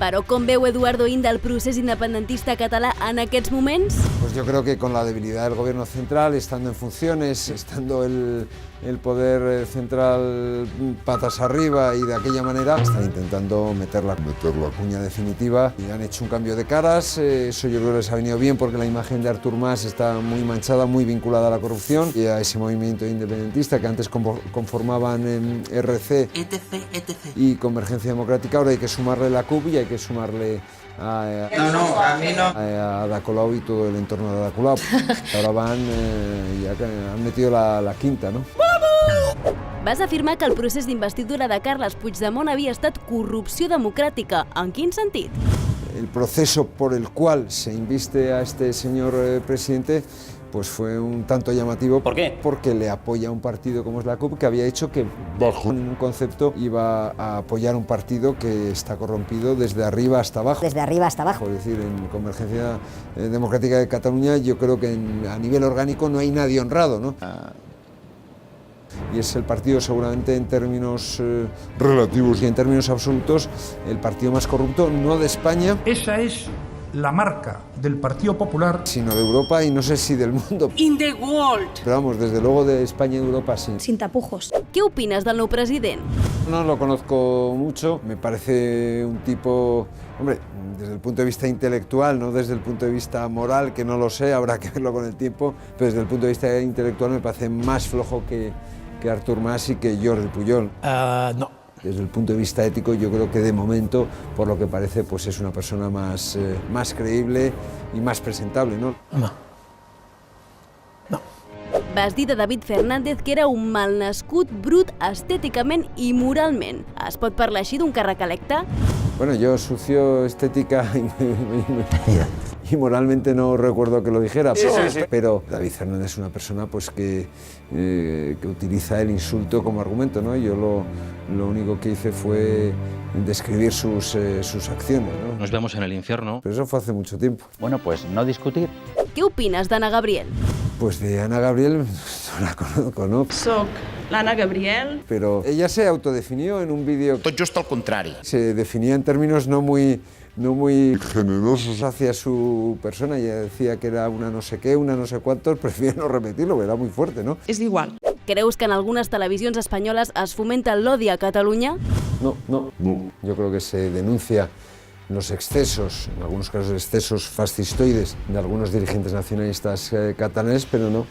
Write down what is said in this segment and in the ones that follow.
Però com veu Eduardo Inda el procés independentista català en aquests moments? Pues yo creo que con la debilidad del gobierno central, estando en funciones, estando el poder central patas arriba y de aquella manera, están intentando meter la cuña definitiva y han hecho un cambio de caras. Eso yo creo que les ha venido bien porque la imagen de Artur Mas está muy manchada, muy vinculada a la corrupción y a ese movimiento independentista que antes conformaban en RC y Convergencia Democrática. Ahora hay que sumarle la CUP y hay que sumarle a Ada Colau y todo el entorno de Ada Colau. Ahora van y han metido la quinta, ¿no? Vas afirmar que el procés d'investidura de Carles Puigdemont havia estat corrupció democràtica. En quin sentit? El proceso por el cual se inviste a este señor presidente pues fue un tanto llamativo. ¿Por qué? Porque le apoya un partido como es la CUP, que había dicho que bajo un concepto iba a apoyar un partido que está corrompido desde arriba hasta abajo. Desde arriba hasta abajo. Es decir, en Convergencia Democrática de Cataluña yo creo que a nivel orgánico no hay nadie honrado, ¿no? Y es el partido seguramente en términos relativos y en términos absolutos el partido más corrupto, no de España. Esa es la marca del Partido Popular, sino de Europa y no sé si del mundo. In the world. Pero vamos, desde luego de España y de Europa sí. Sin tapujos. Què opines del nou president? No lo conozco mucho, me parece un tipo, hombre, desde el punto de vista intelectual, no desde el punto de vista moral, que no lo sé, habrá que verlo con el tiempo, pero desde el punto de vista intelectual me parece más flojo que Artur Mas y que Jordi Pujol. No. Desde el punto de vista ético yo creo que de momento, por lo que parece, pues es una persona más creíble y más presentable, ¿no? No. Vas dir de David Fernández que era un malnascut, brut, estèticament i moralment. Es pot parlar així d'un càrrec electe? Bueno, yo sucio estética y moralmente no recuerdo que lo dijera, sí. Pero David Fernández es una persona pues que utiliza el insulto como argumento, ¿no? Yo lo único que hice fue describir sus acciones, ¿no? Nos vemos en el infierno. Pero eso fue hace mucho tiempo. Bueno, pues no discutir. Què opines d'Anna Gabriel? Pues de Ana Gabriel no la conozco, ¿no? Soc l'Anna Gabriel. Pero ella se autodefinió en un vídeo. Tot just al contrari. Se definía en términos no muy generosos hacia su persona. Ella decía que era una no sé qué, una no sé cuántos. Prefiero no repetirlo, que era muy fuerte, ¿no? És igual. Creus que en algunes televisions espanyoles es fomenta l'odi a Catalunya? No. Yo creo que se denuncia los excesos, en algunos casos excesos fascistoides de algunos dirigentes nacionalistas catalanes, pero no.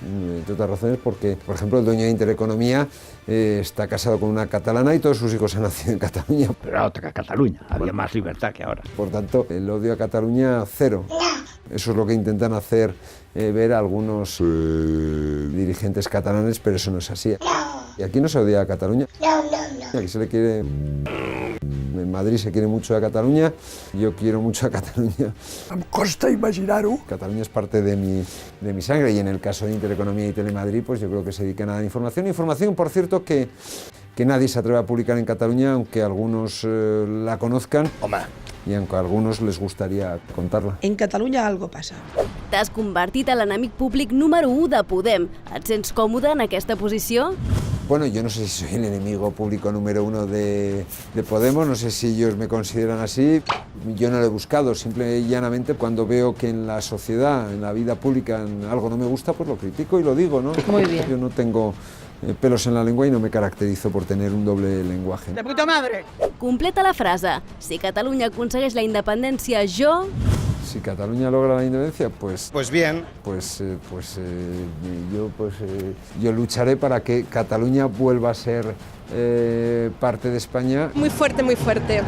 Entre otras razones porque, por ejemplo, el dueño de Intereconomía está casado con una catalana y todos sus hijos han nacido en Cataluña. Pero era otra Cataluña, había más libertad que ahora. Por tanto, el odio a Cataluña, cero. Eso es lo que intentan hacer ver algunos dirigentes catalanes, pero eso no es así. Y aquí no se odia a Cataluña. Aquí se le quiere... En Madrid se quiere mucho a Cataluña, yo quiero mucho a Cataluña. em costa imaginar-ho. Cataluña es parte de mi sangre y en el caso de Intereconomía y Telemadrid, pues yo creo que se dedican a dar información. Información, por cierto, que nadie se atreve a publicar en Cataluña, aunque algunos la conozcan. Home. Y aunque a algunos les gustaría contarla. En Catalunya algo passa. T'has convertit en l'enemic públic número 1 de Podem. Et sents còmode en aquesta posició? Bueno, yo no sé si soy el enemigo público número 1 de Podemos, no sé si ellos me consideran así. Yo no lo he buscado, simple y llanamente cuando veo que en la sociedad, en la vida pública, algo no me gusta, pues lo critico y lo digo, ¿no? Muy bien. Yo no tengo pelos en la lengua y no me caracterizo por tener un doble lenguaje. De puta madre! Completa la frase. Si Catalunya aconsegueix la independència, jo... Si Cataluña logra la independencia, pues bien. Yo lucharé para que Cataluña vuelva a ser parte de España. Muy fuerte, muy fuerte.